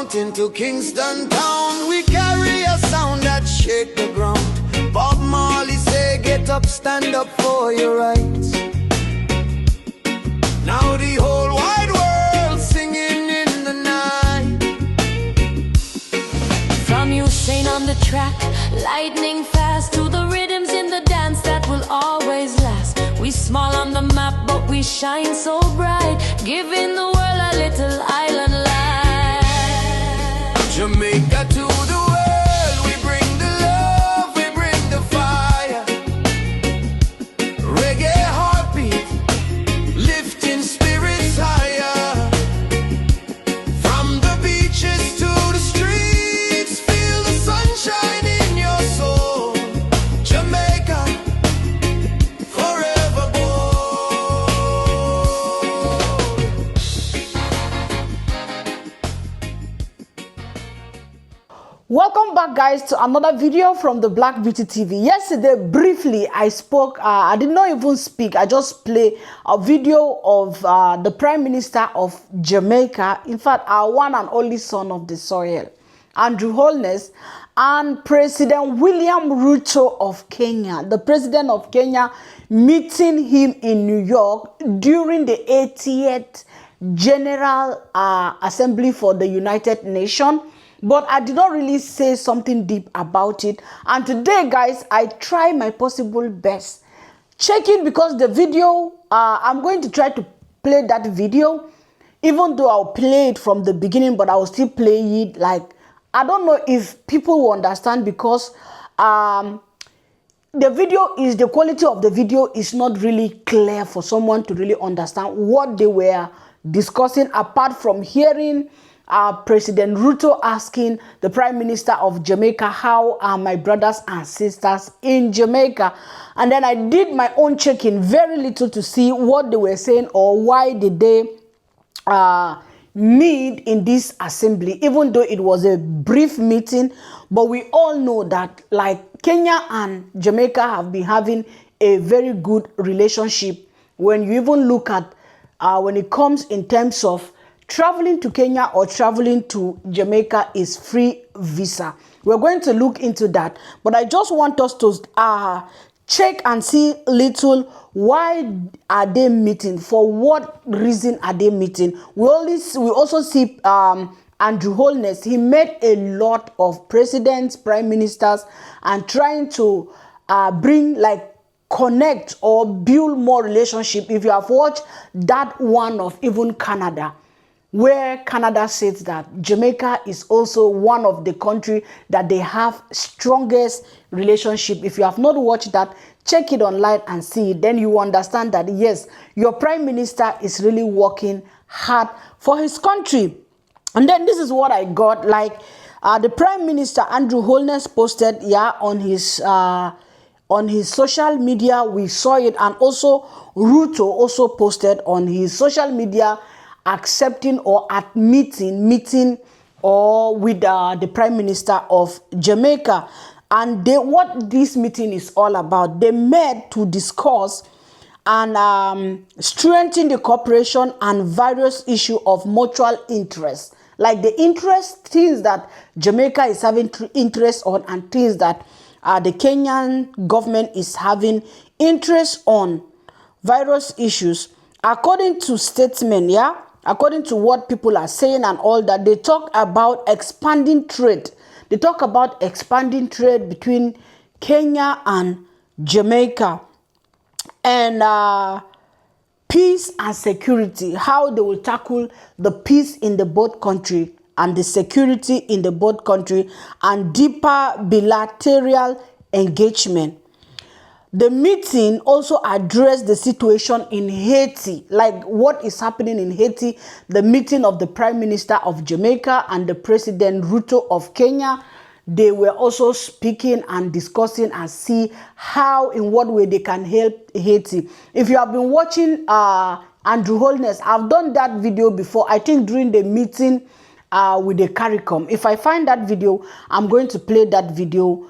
mountain to Kingston town, we carry a sound that shake the ground. Bob Marley say, get up, stand up for your rights. Now the whole wide world singing in the night. From Usain on the track, lightning fast, to the rhythms in the dance that will always last. We small on the map, but we shine so bright, giving the world a little island life. Jamaica to the world, we bring the love, we bring the fire. Reggae heartbeat, lifting spirits higher. From the beaches to the streets, feel the sunshine in your soul. Jamaica, forever bold. Welcome back, guys, to another video from the Black Beauty TV. Yesterday, briefly, I spoke, I did not even speak, I just played a video of the Prime Minister of Jamaica, in fact, our one and only son of the soil, Andrew Holness, and President William Ruto of Kenya, the President of Kenya, meeting him in New York during the 80th General Assembly for the United Nations. But I did not really say something deep about it. And today, guys, I try my possible best. Check it, because the video, I'm going to try to play that video, even though I'll play it from the beginning, but I'll still play it like, I don't know if people will understand, because the quality of the video is not really clear for someone to really understand what they were discussing, apart from hearing President Ruto asking the Prime Minister of Jamaica, how are my brothers and sisters in Jamaica? And then I did my own checking, very little, to see what they were saying or why did they meet in this assembly, even though it was a brief meeting. But we all know that, like, Kenya and Jamaica have been having a very good relationship. When you even look at when it comes in terms of traveling to Kenya or traveling to Jamaica is free visa. We're going to look into that, but I just want us to check and see little, why are they meeting? For what reason are they meeting? We also see Andrew Holness. He met a lot of presidents, prime ministers, and trying to connect or build more relationship. If you have watched that one of even Canada, where Canada says that Jamaica is also one of the countries that they have strongest relationship. If you have not watched that, check it online and see it. Then you understand that, yes, your prime minister is really working hard for his country. And then this is what I got. Like, the Prime Minister, Andrew Holness, posted, on his social media. We saw it. And also, Ruto also posted on his social media, accepting or meeting or with the Prime Minister of Jamaica. And what this meeting is all about, they met to discuss and strengthen the cooperation and various issues of mutual interest, like the things that Jamaica is having interest on, and things that the Kenyan government is having interest on, various issues. According to statement, according to what people are saying and all that, they talk about expanding trade. They talk about expanding trade between Kenya and Jamaica, and peace and security, how they will tackle the peace in the both country and the security in the both country, and deeper bilateral engagement. The meeting also addressed the situation in Haiti, like what is happening in Haiti. The meeting of the Prime Minister of Jamaica and the President Ruto of Kenya, they were also speaking and discussing and see how, in what way they can help Haiti. If you have been watching Andrew Holness, I've done that video before, I think during the meeting with the CARICOM. If I find that video, I'm going to play that video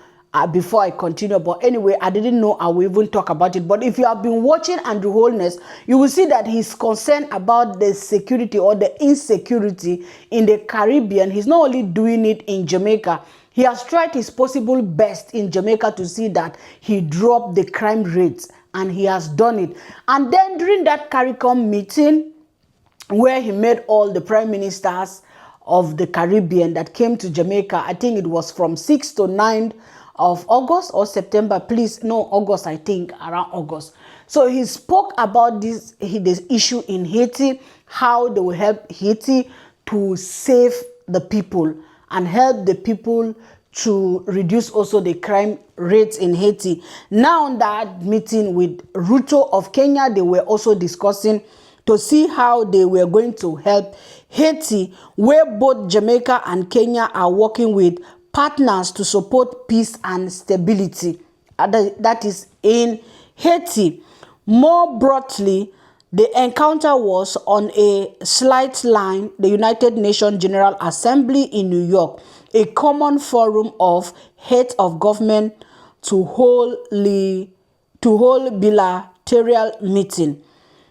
before I continue. But anyway, I didn't know I will even talk about it. But if you have been watching Andrew Holness, you will see that he's concerned about the security or the insecurity in the Caribbean. He's not only doing it in Jamaica. He has tried his possible best in Jamaica to see that he dropped the crime rates, and he has done it. And then during that CARICOM meeting, where he met all the prime ministers of the Caribbean that came to Jamaica, I think it was from 6th to 9th of August or September, please, no, August, I think, around August. So he spoke about this issue in Haiti, how they will help Haiti to save the people and help the people to reduce also the crime rates in Haiti. Now, in that meeting with Ruto of Kenya, they were also discussing to see how they were going to help Haiti, where both Jamaica and Kenya are working with partners to support peace and stability. That is in Haiti. More broadly, the encounter was on a slight line, the United Nations General Assembly in New York, a common forum of heads of government to hold bilateral meeting.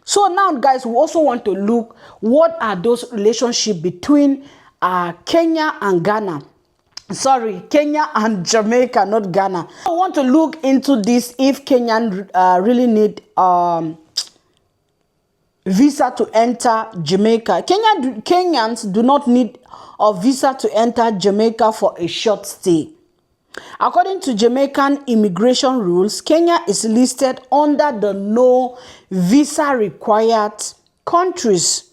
So now, guys, we also want to look what are those relationships between Kenya and Ghana. Sorry, Kenya and Jamaica, not Ghana. I want to look into this if Kenyan really need visa to enter Jamaica. Kenyans do not need a visa to enter Jamaica for a short stay. According to Jamaican immigration rules, Kenya is listed under the no visa required countries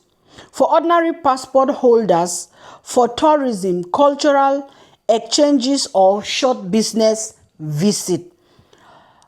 for ordinary passport holders, for tourism, cultural exchanges, or short business visit.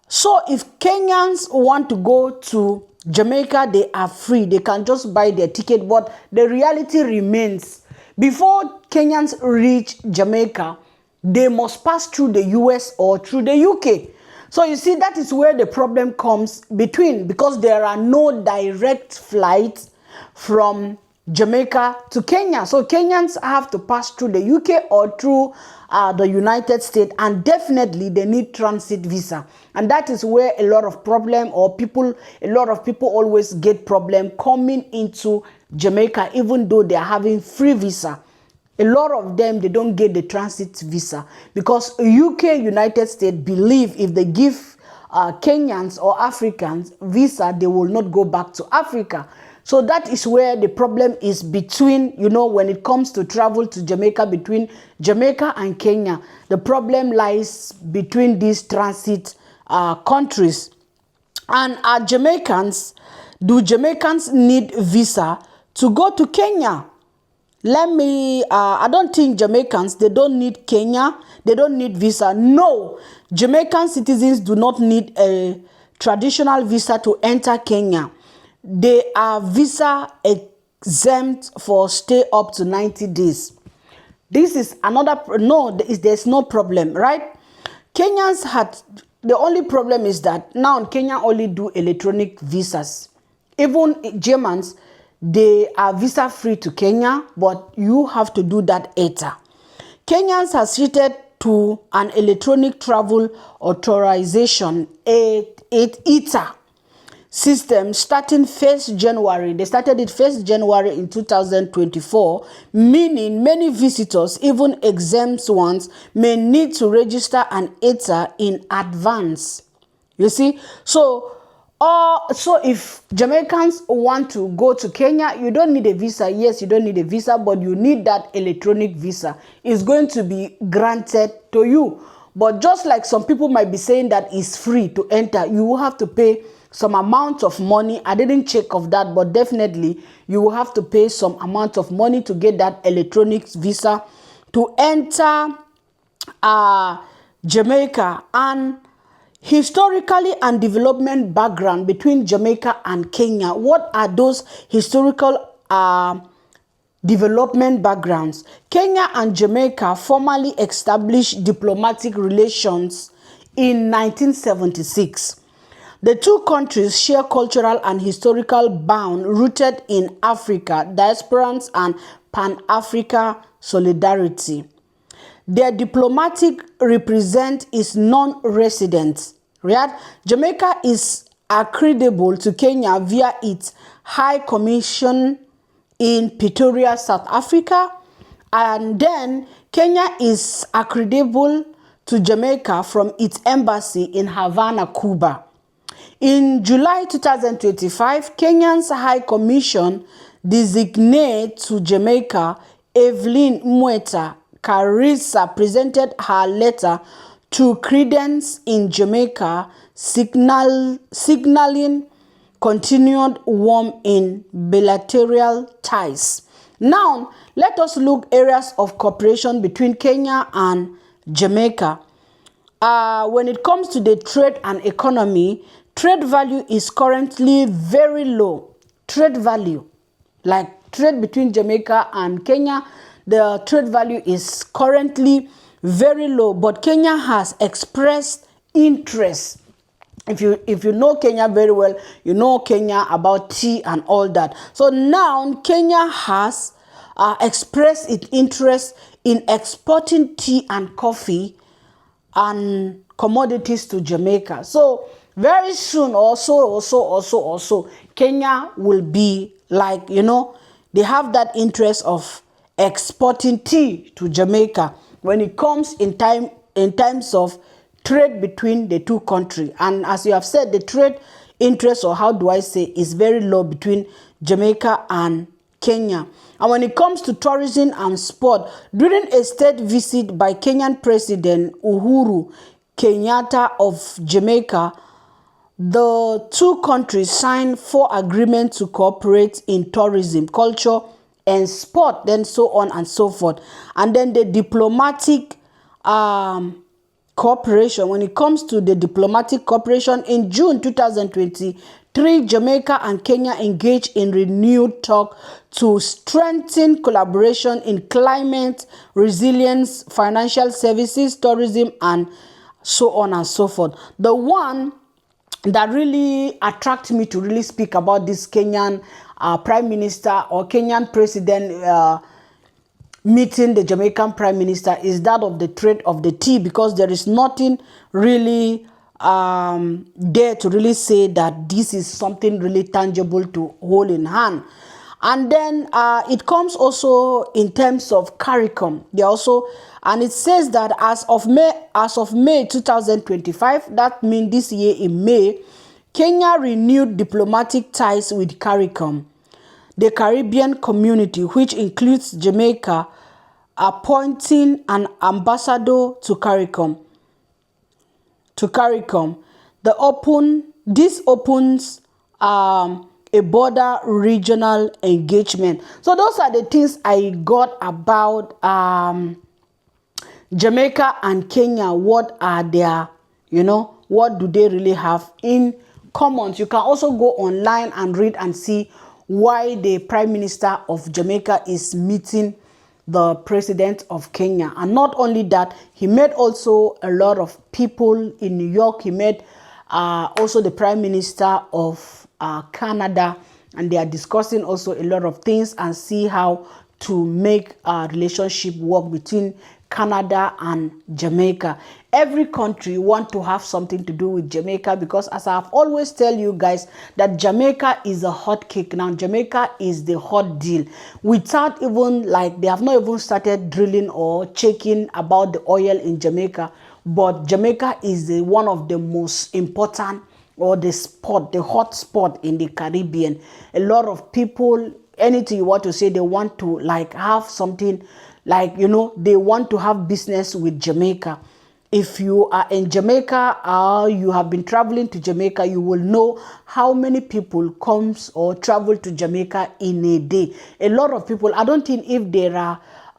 So if Kenyans want to go to Jamaica, they are free. They can just buy their ticket. But the reality remains, before Kenyans reach Jamaica, they must pass through the US or through the UK. So you see, that is where the problem comes between, because there are no direct flights from Jamaica to Kenya. So Kenyans have to pass through the UK or through the United States, and definitely they need transit visa. And that is where a lot of a lot of people always get problem coming into Jamaica, even though they are having free visa. A lot of them, they don't get the transit visa because UK, United States believe if they give Kenyans or Africans visa, they will not go back to Africa. So that is where the problem is between, when it comes to travel to Jamaica, between Jamaica and Kenya. The problem lies between these transit countries. And do Jamaicans need visa to go to Kenya? I don't think Jamaicans, they don't need Kenya. They don't need visa. No, Jamaican citizens do not need a traditional visa to enter Kenya. They are visa exempt for stay up to 90 days. This is there's no problem, right? The only problem is that now Kenya only do electronic visas. Even Germans, they are visa free to Kenya, but you have to do that ETA. Kenyans have shifted to an electronic travel authorization, ETA system starting 1st January. They started it 1st January in 2024, meaning many visitors, even exempt ones, may need to register an ETA in advance. You see? So if Jamaicans want to go to Kenya, you don't need a visa. Yes, you don't need a visa, but you need that electronic visa. It's going to be granted to you. But just like some people might be saying that it's free to enter, you will have to pay some amount of money. I didn't check of that, but definitely you will have to pay some amount of money to get that electronic visa to enter Jamaica. And historically and development background between Jamaica and Kenya. What are those historical development backgrounds? Kenya and Jamaica formally established diplomatic relations in 1976. The two countries share cultural and historical bonds rooted in Africa, diasporans, and Pan-African solidarity. their diplomatic represent is non-resident. Right? Jamaica is accreditable to Kenya via its High Commission in Pretoria, South Africa, and then Kenya is accreditable to Jamaica from its embassy in Havana, Cuba. In July 2025, Kenya's High Commission designated to Jamaica Evelyn Mweta Karisa presented her letter to Credence in Jamaica, signaling continued warmth in bilateral ties. Now, let us look areas of cooperation between Kenya and Jamaica. When it comes to the trade and economy, trade value is currently very low. Trade value, like trade between Jamaica and Kenya, the trade value is currently very low, but Kenya has expressed interest. If you know Kenya very well, you know Kenya about tea and all that. So now Kenya has expressed its interest in exporting tea and coffee and commodities to Jamaica. So very soon also Kenya will be like, they have that interest of exporting tea to Jamaica when it comes in times of trade between the two countries. And as you have said, the trade interest, or how do I say, is very low between Jamaica and Kenya. And when it comes to tourism and sport, during a state visit by Kenyan President Uhuru Kenyatta of Jamaica, the two countries signed 4 agreements to cooperate in tourism, culture, and sport, then so on and so forth. And then the diplomatic cooperation. When it comes to the diplomatic cooperation, in June 2023, Jamaica and Kenya engaged in renewed talk to strengthen collaboration in climate resilience, financial services, tourism, and so on and so forth. The one that really attracted me to really speak about this Kenyan Prime Minister or Kenyan President meeting the Jamaican Prime Minister is that of the trade of the tea, because there is nothing really there to really say that this is something really tangible to hold in hand. And then it comes also in terms of CARICOM. They also, and it says that as of May 2025, that means this year in May, Kenya renewed diplomatic ties with CARICOM, the Caribbean community, which includes Jamaica, appointing an ambassador to CARICOM. This opens a border regional engagement. So those are the things I got about Jamaica and Kenya. What are their, what do they really have in common? You can also go online and read and see why the Prime Minister of Jamaica is meeting the President of Kenya. And not only that, he met also a lot of people in New York. He met also the Prime Minister of Canada, and they are discussing also a lot of things and see how to make a relationship work between Canada and Jamaica. Every country want to have something to do with Jamaica, because as I've always tell you guys that Jamaica is a hot cake now. Jamaica is the hot deal. Without even, like, they have not even started drilling or checking about the oil in Jamaica, but Jamaica is one of the most important, or the hot spot in the Caribbean. A lot of people, anything you want to say, they want to like have something, like, they want to have business with Jamaica. If you are in Jamaica or you have been traveling to Jamaica, you will know how many people comes or travel to Jamaica in a day. A lot of people. I don't think if there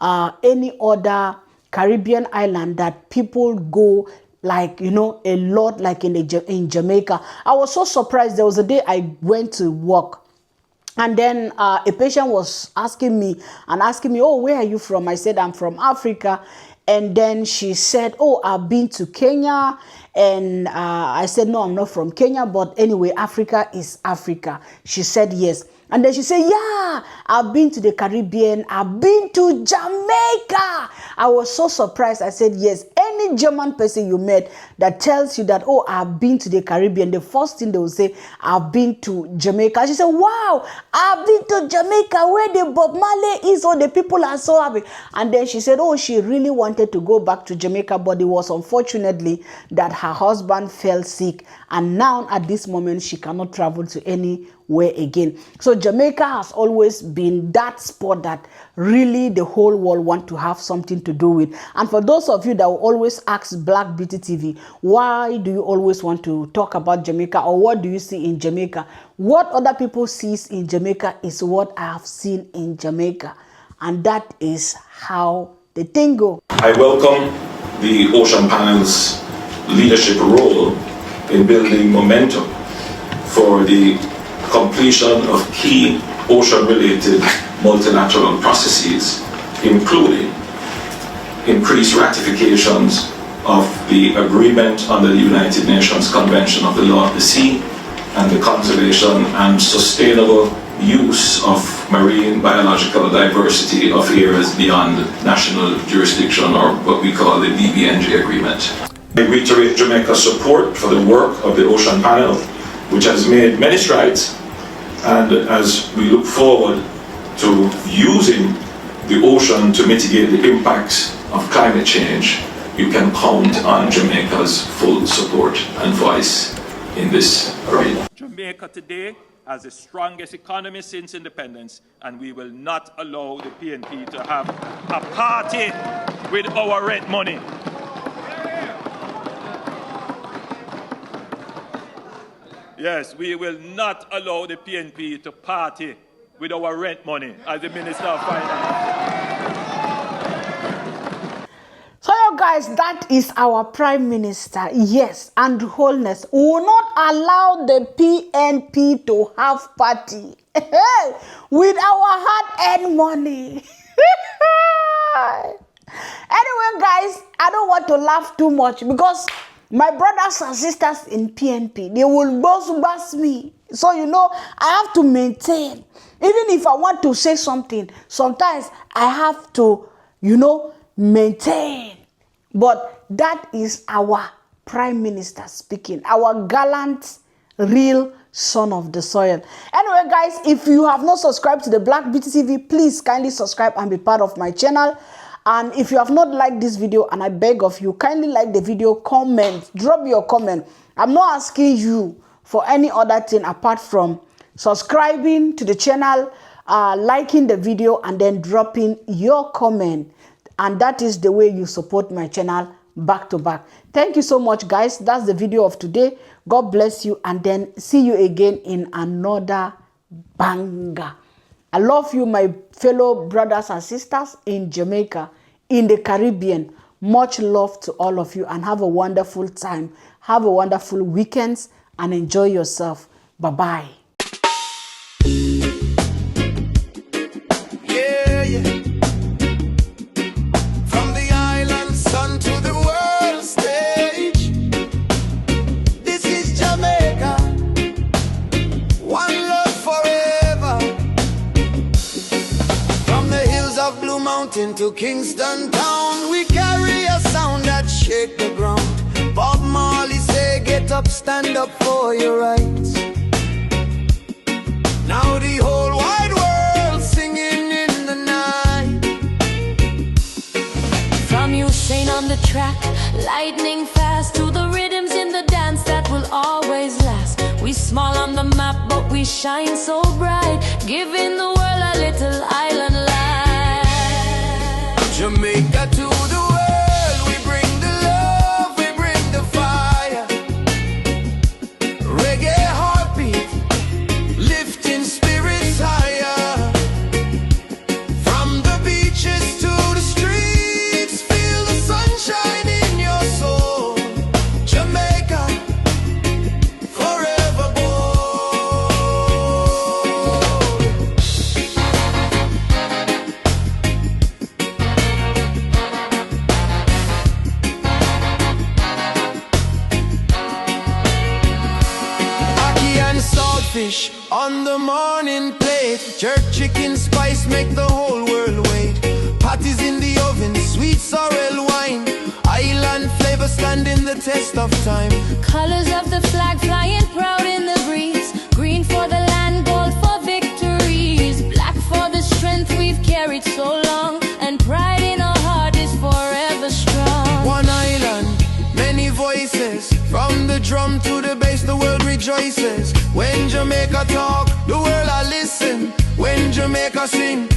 are any other Caribbean island that people go, like, a lot, like in Jamaica. I was so surprised. There was a day I went to work, and then a patient was asking me, oh, where are you from? I said, I'm from Africa. And then she said, oh, I've been to Kenya, And I said, no, I'm not from Kenya, but anyway, Africa is Africa. She said yes. And then she said, yeah, I've been to the Caribbean. I've been to Jamaica. I was so surprised. I said, yes. Any German person you met that tells you that, oh, I've been to the Caribbean, the first thing they will say, I've been to Jamaica. She said, wow, I've been to Jamaica where the Bob Marley is. Oh, the people are so happy. And then she said, oh, she really wanted to go back to Jamaica, but it was unfortunately that her husband fell sick. And now at this moment, she cannot travel to anywhere again. So Jamaica has always been that spot that really the whole world want to have something to do with. And for those of you that will always ask Black Beauty TV, why do you always want to talk about Jamaica, or what do you see in Jamaica? What other people sees in Jamaica is what I have seen in Jamaica. And that is how the thing go. I welcome the Ocean Panel's leadership role in building momentum for the completion of key ocean-related multilateral processes, including increased ratifications of the agreement under the United Nations Convention of the Law of the Sea and the conservation and sustainable use of marine biological diversity of areas beyond national jurisdiction, or what we call the BBNJ agreement. I reiterate Jamaica's support for the work of the Ocean Panel, which has made many strides, and as we look forward to using the ocean to mitigate the impacts of climate change, you can count on Jamaica's full support and voice in this arena. Jamaica today has the strongest economy since independence, and we will not allow the PNP to have a party with our rent money. Yes, we will not allow the PNP to party with our rent money as the Minister of Finance. So, you guys, that is our Prime Minister. Yes, and Holness will not allow the PNP to have party with our hard-earned money. Anyway, guys, I don't want to laugh too much because my brothers and sisters in PNP, they will boss me. So, you know, I have to maintain. Even if I want to say something, sometimes I have to, you know, maintain. But that is our Prime Minister speaking, our gallant, real son of the soil. Anyway, guys, if you have not subscribed to the Black Beauty TV, please kindly subscribe and be part of my channel. And if you have not liked this video, and I beg of you, kindly like the video, comment, drop your comment. I'm not asking you for any other thing apart from subscribing to the channel, liking the video, and then dropping your comment. And that is the way you support my channel back to back. Thank you so much, guys. That's the video of today. God bless you, and then see you again in another banger. I love you, my fellow brothers and sisters in Jamaica, in the Caribbean. Much love to all of you, and have a wonderful time. Have a wonderful weekend and enjoy yourself. Bye-bye. Yeah, yeah. From the island sun to the world stage, this is Jamaica. One love forever. From the hills of Blue Mountain to Kingston town, we carry a sound that shake the ground. Bob Marley say, get up, stand up for your rights. Now the whole wide world singing in the night. From Usain on the track, lightning fast, to the rhythms in the dance that will always last. We small on the map, but we shine so bright, giving the world a little island life. Jamaica to the world, we bring the love, we bring the fire. Reggae heartbeat, lifting spirits higher. From the beaches to the streets, feel the sunshine in your soul. Jamaica, forever bold. Jerk chicken spice make the whole world wait. Patties in the oven, sweet sorrel wine. Island flavor standing the test of time. Colors of the flag flying proud in the breeze. Green for the land, gold for victories. Black for the strength we've carried so long. And pride in our heart is forever strong. One island, many voices. From the drum to the bass, the world rejoices. When Jamaica talk, the world a listen. When Jamaica sing,